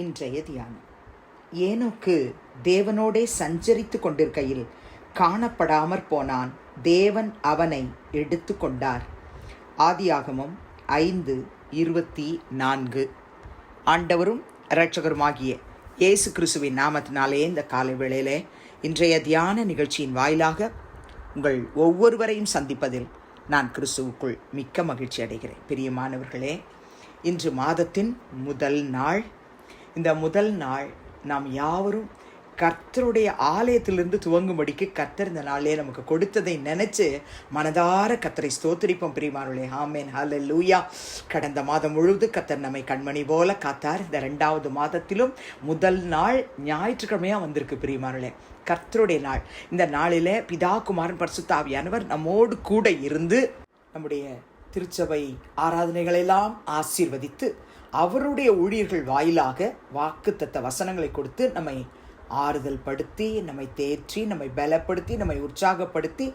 இன்றைய தியானம். ஏனோக்கு தேவனோடே சஞ்சரித்து கொண்டிருக்கையில் காணப்படாமற் போனான். தேவன் அவனை எடுத்து கொண்டார். ஆதியாகமம் 5:24. ஆண்டவரும் இரட்சகருமாகிய இயேசு கிறிஸ்துவின் நாமத்தினாலே இந்த காலை வேளையிலே இன்றைய தியான நிகழ்ச்சியின் வாயிலாக உங்கள் ஒவ்வொருவரையும் சந்திப்பதில் நான் கிறிஸ்துவுக்குள் மிக்க மகிழ்ச்சி அடைகிறேன். பிரியமானவர்களே, இன்று மாதத்தின் முதல் நாள். இந்த முதல் நாள் நாம் யாவரும் கர்த்தருடைய ஆலயத்திலிருந்து துவங்கும்படிக்கு கர்த்தர் இந்த நாளே நமக்கு கொடுத்ததை நினைச்சு மனதார கர்த்தரை ஸ்தோத்திரிப்போம். பிரியமானவர்களே, ஆமென், ஹல்லேலூயா. கடந்த மாதம் முழுவதும் கர்த்தர் நம்மை கண்மணி போல காத்தார். இந்த 2வது மாதத்திலும் முதல் நாள் ஞாயிற்றுக்கிழமையா வந்திருக்கு. பிரியமானவர்களே, கர்த்தருடைய நாள். இந்த நாளிலே பிதா, குமாரன், பரிசுத்த ஆவியானவர் நம்மோடு கூட இருந்து நம்முடைய திருச்சபை ஆராதனைகளெல்லாம் ஆசீர்வதித்து அவருடைய ஊழியர்கள் வாயிலாக வாக்குத்தத்த வசனங்களை கொடுத்து நம்மை ஆறுதல் படுத்தி, நம்மை தேற்றி, நம்மை பலப்படுத்தி, நம்மை உற்சாகப்படுத்தி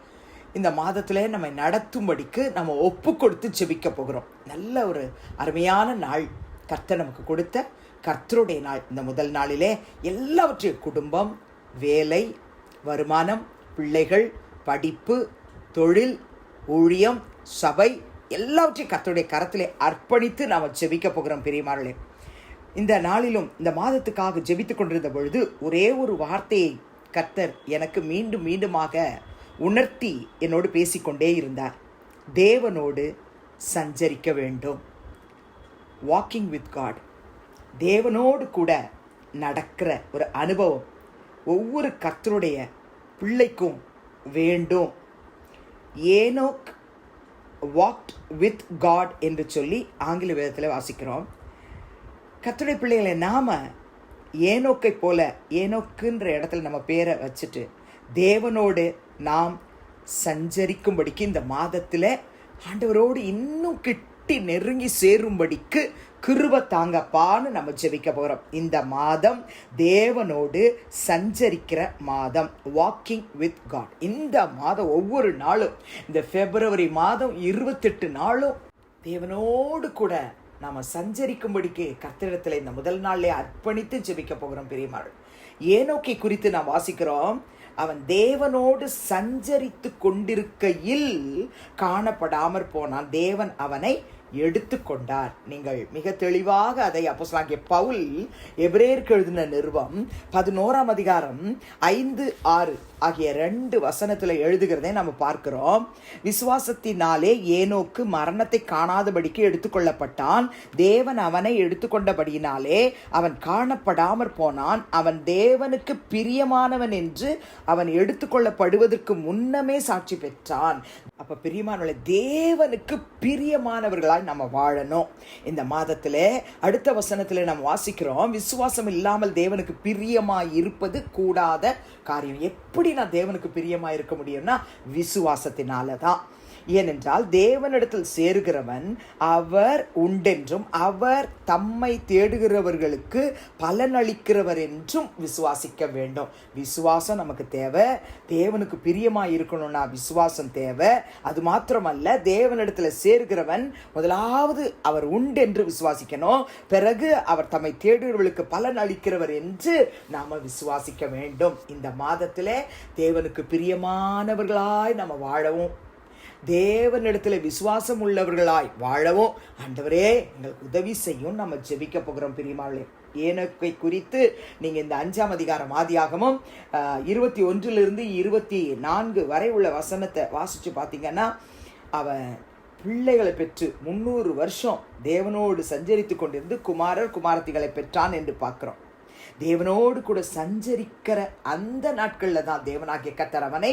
இந்த மாதத்திலே நம்மை நடத்தும்படிக்கு நம்ம ஒப்பு கொடுத்து ஜெபிக்க போகிறோம். நல்ல ஒரு அருமையான நாள் கர்த்தர் நமக்கு கொடுத்த கர்த்தருடைய நாள். இந்த முதல் நாளிலே எல்லாவற்றையும் குடும்பம், வேலை, வருமானம், பிள்ளைகள், படிப்பு, தொழில், ஊழியம், சபை எல்லாவற்றையும் கர்த்தருடைய கரத்திலே அர்ப்பணித்து நாம் ஜெபிக்க போகிறோம். பிரியமானவர்களே, இந்த நாளிலும் இந்த மாதத்துக்காக ஜெபித்து கொண்டிருந்த பொழுது ஒரே ஒரு வார்த்தையை கர்த்தர் எனக்கு மீண்டும் மீண்டுமாக உணர்த்தி என்னோடு பேசிக்கொண்டே இருந்தார். தேவனோடு சஞ்சரிக்க வேண்டும். Walking with God. தேவனோடு கூட நடக்கிற ஒரு அனுபவம் ஒவ்வொரு கர்த்தருடைய பிள்ளைக்கும் வேண்டும். ஏனோக் வாக்ட் வித் காட் என்று சொல்லி ஆங்கில வேதத்தில் வாசிக்கிறோம். கர்த்தருடைய பிள்ளைகளை நாம ஏனோக்கை போல, ஏனோக்குன்ற இடத்துல நம்ம பேரை வச்சுட்டு தேவனோடு நாம் சஞ்சரிக்கும்படிக்கு இந்த மாதத்தில் ஆண்டவரோடு இன்னும் கிட்டி நெருங்கி சேரும்படிக்கு கிருபை தாங்கப்பான்னு நம்ம ஜெபிக்க போகிறோம். இந்த மாதம் தேவனோடு சஞ்சரிக்கிற மாதம், வாக்கிங் வித் காட். இந்த மாதம் ஒவ்வொரு நாளும், இந்த பிப்ரவரி மாதம் 28 நாளும் தேவனோடு கூட நாம் சஞ்சரிக்கும்படிக்கு கர்த்தரிடத்தில் இந்த முதல் நாளிலே அர்ப்பணித்து ஜெபிக்க போகிறோம். பெரியமாள் ஏனோக்கை குறித்து நாம் வாசிக்கிறோம். அவன் தேவனோடு சஞ்சரித்து கொண்டிருக்கையில் காணப்படாமற் போனான். தேவன் அவனை எடுத்து கொண்டார். நீங்கள் மிக தெளிவாக அதை அப்போஸ்தலனாகிய பவுல் எபிரேயருக்கு எழுதின நிருபம் 11ஆம் அதிகாரம் 5-6 ஆகிய 2 வசனத்தில் எழுதுகிறதை நம்ம பார்க்கிறோம். விசுவாசத்தினாலே ஏனோக்கு மரணத்தை காணாதபடிக்கு எடுத்துக்கொள்ளப்பட்டான். தேவன் அவனை எடுத்துக்கொண்டபடியினாலே அவன் காணப்படாமற் போனான். அவன் தேவனுக்கு பிரியமானவன் என்று அவன் எடுத்துக்கொள்ளப்படுவதற்கு முன்னமே சாட்சி பெற்றான். அப்ப பிரியமானவர்களே, தேவனுக்கு பிரியமானவர்களாய் நம்ம வாழணும். இந்த மாதத்துல அடுத்த வசனத்துல நம்ம வாசிக்கிறோம், விசுவாசம் இல்லாமல் தேவனுக்கு பிரியமாய் இருப்பது கூடாத காரியம். எப்படி நான் தேவனுக்கு பிரியமாய் இருக்க முடியும்னா விசுவாசத்தினாலதான். ஏனென்றால் தேவனிடத்தில் சேருகிறவன் அவர் உண்டென்றும் அவர் தம்மை தேடுகிறவர்களுக்கு பலனளிக்கிறவர் என்றும் விசுவாசிக்க வேண்டும். விசுவாசம் நமக்கு தேவை. தேவனுக்கு பிரியமாய் இருக்கணும்னா விசுவாசம் தேவை. அது மாத்திரமல்ல, தேவனிடத்தில் சேருகிறவன் முதலாவது அவர் உண்டென்று விசுவாசிக்கணும். பிறகு அவர் தம்மை தேடுகிறவர்களுக்கு பலன் அளிக்கிறவர் என்று நாம விசுவாசிக்க வேண்டும். இந்த மாதத்திலே தேவனுக்கு பிரியமானவர்களாய் நம்ம வாழவும், தேவனிடத்துல விசுவாசம் உள்ளவர்களாய் வாழவும் ஆண்டவரே எங்களுக்கு உதவி செய்யும். நம்ம ஜெபிக்க போகிறோம். பிரியமானவர்களே, ஏனோக்கை குறித்து நீங்க இந்த 5ஆம் அதிகாரம் ஆதியாகமம் 21 24 வரை உள்ள வசனத்தை வாசிச்சு பார்த்தீங்கன்னா, அவன் பிள்ளைகளை பெற்று 300 வருஷம் தேவனோடு சஞ்சரித்து கொண்டிருந்து குமாரர் குமாரத்திகளை பெற்றான் என்று பார்க்கிறோம். தேவனோடு கூட சஞ்சரிக்கிற அந்த நாட்கள்ல தான் தேவனாகிய கர்த்தர் அவனை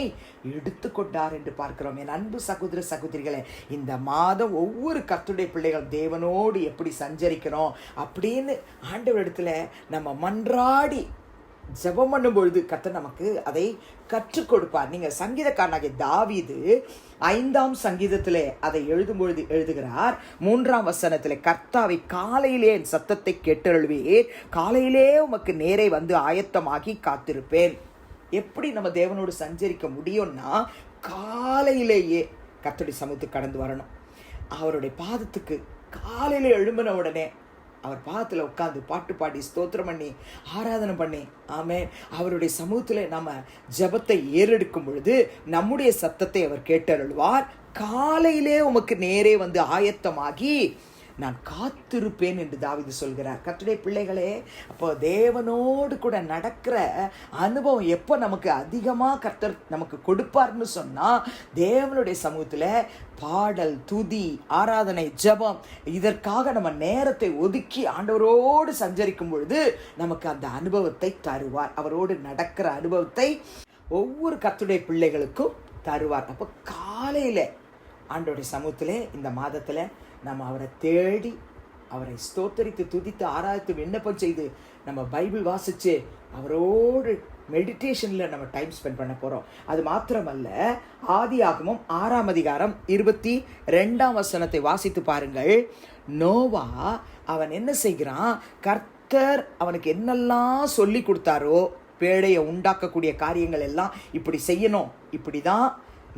எடுத்து கொண்டார் என்று பார்க்கிறோம். என் அன்பு சகோதர சகோதரிகளே, இந்த மாதம் ஒவ்வொரு கர்த்தருடைய பிள்ளைகள் தேவனோடு எப்படி சஞ்சரிக்கிறோம் அப்படின்னு ஆண்டவரிடத்துல நம்ம மன்றாடி ஜெபம் பண்ணும் பொழுது கர்த்தர் நமக்கு அதை கற்றுக் கொடுப்பார். நீங்க சங்கீதக்காரனாகிய தாவீது 5ஆம் சங்கீதத்திலே அதை எழுதும் பொழுது எழுதுகிறார், 3ஆம் வசனத்திலே, கர்த்தாவை காலையிலே என் சத்தத்தை கேட்டருள்வீர், காலையிலே உமக்கு நேரே வந்து ஆயத்தமாகி காத்திருப்பேன். எப்படி நம்ம தேவனோடு சஞ்சரிக்க முடியும்னா, காலையிலேயே கர்த்தருடைய சமூகத்துக்கு கடந்து வரணும். அவருடைய பாதத்துக்கு காலையில எழும்பின உடனே அவர் பாதத்தில் உட்காந்து பாட்டு பாடி ஸ்தோத்திரம் பண்ணி ஆராதனை பண்ணி ஆமென் அவருடைய சமூகத்தில் நம்ம ஜெபத்தை ஏறெடுக்கும் பொழுது நம்முடைய சத்தத்தை அவர் கேட்டருள்வார். காலையிலே உமக்கு நேரே வந்து ஆயத்தமாகி நான் காத்திருப்பேன் என்று தாவீது சொல்கிறார். கர்த்தருடைய பிள்ளைகளே, அப்போ தேவனோடு கூட நடக்கிற அனுபவம் எப்போ நமக்கு அதிகமாக கர்த்தர் நமக்கு கொடுப்பார்னு சொன்னால், தேவனுடைய சமூகத்தில் பாடல், துதி, ஆராதனை, ஜெபம் இதற்காக நம்ம நேரத்தை ஒதுக்கி ஆண்டவரோடு சஞ்சரிக்கும் பொழுது நமக்கு அந்த அனுபவத்தை தருவார். அவரோடு நடக்கிற அனுபவத்தை ஒவ்வொரு கர்த்தருடைய பிள்ளைகளுக்கும் தருவார். அப்போ காலையில் ஆண்டவருடைய சமூகத்தில் இந்த மாதத்தில் நம்ம அவரை தேடி அவரை ஸ்தோத்தரித்து துதித்து ஆராய்த்து விண்ணப்பம் செய்து நம்ம பைபிள் வாசித்து அவரோடு மெடிடேஷனில் நம்ம டைம் ஸ்பெண்ட் பண்ண போகிறோம். அது மாத்திரமல்ல, ஆதியாகமம் 6ஆம் அதிகாரம் 22ஆம் வசனத்தை வாசித்து பாருங்கள். நோவா அவன் என்ன செய்கிறான், கர்த்தர் அவனுக்கு என்னெல்லாம் சொல்லி கொடுத்தாரோ, பேழையை உண்டாக்கக்கூடிய காரியங்கள் எல்லாம் இப்படி செய்யணும், இப்படி தான்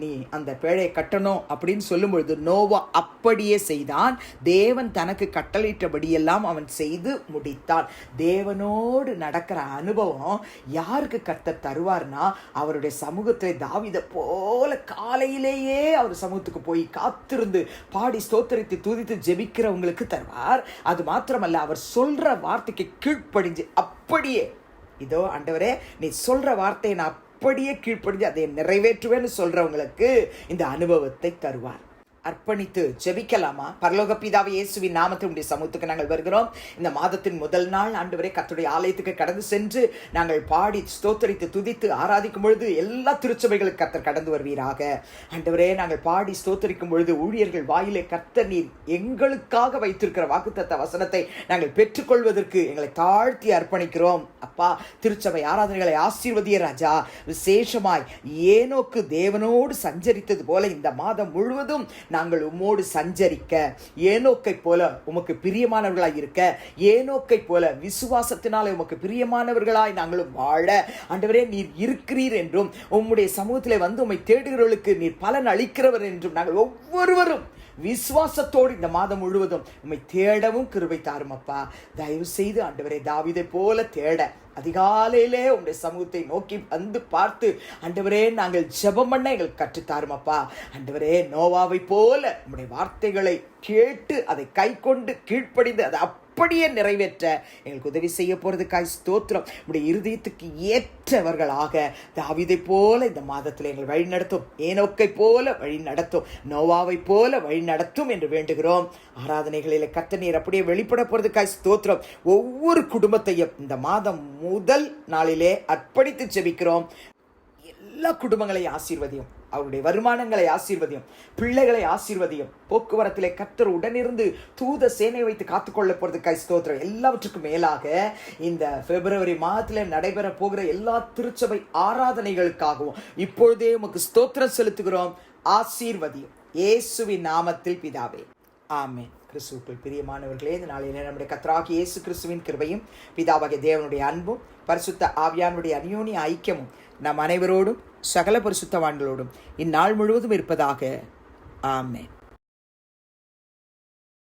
நீ அந்த பேழையை கட்டணும் அப்படின்னு சொல்லும் பொழுது நோவா அப்படியே செய்தான். தேவன் தனக்கு கட்டளையிட்டபடியெல்லாம் அவன் செய்து முடித்தான். தேவனோடு நடக்கிற அனுபவம் யாருக்கு கர்த்தர் தருவார்னா, அவருடைய சமூகத்தை தாவீதை போல காலையிலேயே அவர் சமூகத்துக்கு போய் காத்திருந்து பாடி ஸ்தோத்தரித்து துதித்து ஜெபிக்கிறவங்களுக்கு தருவார். அது மாத்திரமல்ல, அவர் சொல்ற வார்த்தைக்கு கீழ்ப்படிஞ்சு அப்படியே, இதோ ஆண்டவரே நீ சொல்ற வார்த்தையை நான் அப்படியே கீழ்ப்படிஞ்சு அதை நிறைவேற்றுவேன்னு சொல்றவங்களுக்கு இந்த அனுபவத்தை தருவார். அர்ப்பணித்து ஜெபிக்கலாமா? பரலோக பிதாவே, இயேசுவின் நாமத்தினுடைய சமூகத்துக்கு நாங்கள் வருகிறோம். இந்த மாதத்தின் முதல் நாள் ஆண்டவரே கர்த்தருடைய ஆலயத்துக்கு கடந்து சென்று நாங்கள் பாடி ஸ்தோத்தரித்து துதித்து ஆராதிக்கும் பொழுது எல்லா திருச்சபைகளுக்கு கர்த்தர் கடந்து வருவீராக. ஆண்டவரே, நாங்கள் பாடி ஸ்தோத்தரிக்கும் பொழுது ஊழியர்கள் வாயிலே கர்த்தர் நீர் எங்களுக்காக வைத்திருக்கிற வாக்குத்தத்த வசனத்தை நாங்கள் பெற்றுக்கொள்வதற்கு எங்களை தாழ்த்தி அர்ப்பணிக்கிறோம். அப்பா, திருச்சபை ஆராதனைகளை ஆசீர்வதிய ராஜா. விசேஷமாய் ஏனோக்கு தேவனோடு சஞ்சரித்தது போல இந்த மாதம் முழுவதும் நாங்கள் உம்மோடு சஞ்சரிக்க, ஏனோக்கை போல உமக்கு பிரியமானவர்களாய் இருக்க, ஏனோக்கை போல விசுவாசத்தினாலே உமக்கு பிரியமானவர்களாய் நாங்களும் வாழ ஆண்டவரே நீர் இருக்கிறீர் என்றும், உம்முடைய சமூகத்திலே வந்து உம்மை தேடுகிறவர்களுக்கு நீர் பலன் அளிக்கிறவர் என்றும் நாங்கள் ஒவ்வொருவரும் விசுவாசத்தோடு இந்த மாதம் முழுவதும் உம்மை தேடவும் கிருபை தாரும் அப்பா. தயவு செய்து ஆண்டவரே தாவீதை போல தேட அதிகாலையிலே உங்களுடைய சமூகத்தை நோக்கி வந்து பார்த்து ஆண்டவரே நாங்கள் ஜெபம் பண்ண எங்களுக்கு கற்றுத்தாரும் அப்பா. ஆண்டவரே, நோவாவை போல உங்களுடைய வார்த்தைகளை கேட்டு அதை கை கொண்டு கீழ்ப்படிந்து அதை அப்படியே நிறைவேற்ற எங்களுக்கு உதவி செய்ய போறதுக்காய் ஸ்தோத்திரம். உடைய இருதயத்துக்கு ஏற்றவர்களாக தாவீதை போல இந்த மாதத்தில் எங்கள் வழி நடத்தும், ஏனோக்கை போல வழி நடத்தும், நோவாவை போல வழி நடத்தும் என்று வேண்டுகிறோம். ஆராதனைகளில் கர்த்தர் நீர் அப்படியே வெளிப்பட போறதுக்காய் ஸ்தோத்திரம். ஒவ்வொரு குடும்பத்தையும் இந்த மாதம் முதல் நாளிலே அர்ப்பணித்து ஜெபிக்கிறோம். எல்லா குடும்பங்களையும் ஆசீர்வதியும், அவருடைய வருமானங்களை ஆசீர்வதியும், பிள்ளைகளை ஆசீர்வதியும். போக்குவரத்திலே கர்த்தர் உடனிருந்து தூத சேனை வைத்து காத்துக்கொள்ள போறதுக்காய் ஸ்தோத்திரம். எல்லாவற்றுக்கும் மேலாக இந்த பிப்ரவரி மாதத்தில் நடைபெற போகிற எல்லா திருச்சபை ஆராதனைகளுக்காகவும் இப்பொழுதே உமக்கு ஸ்தோத்திரம் செலுத்துகிறோம். ஆசீர்வதியும் இயேசுவின் நாமத்தில் பிதாவே, ஆமென். கிறிஸ்துவுக்குள் பிரியமானவர்களே, இந்த நாளிலே நம்முடைய கர்த்தராகிய இயேசு கிறிஸ்துவின் கிருபையும் பிதாவாகிய தேவனுடைய அன்பும் பரிசுத்த ஆவியானுடைய அந்யோன்ய ஐக்கியமும் நம் அனைவரோடும் சகல பரிசுத்தவான்களோடும் இந்நாள் முழுவதும் இருப்பதாக. ஆமென்.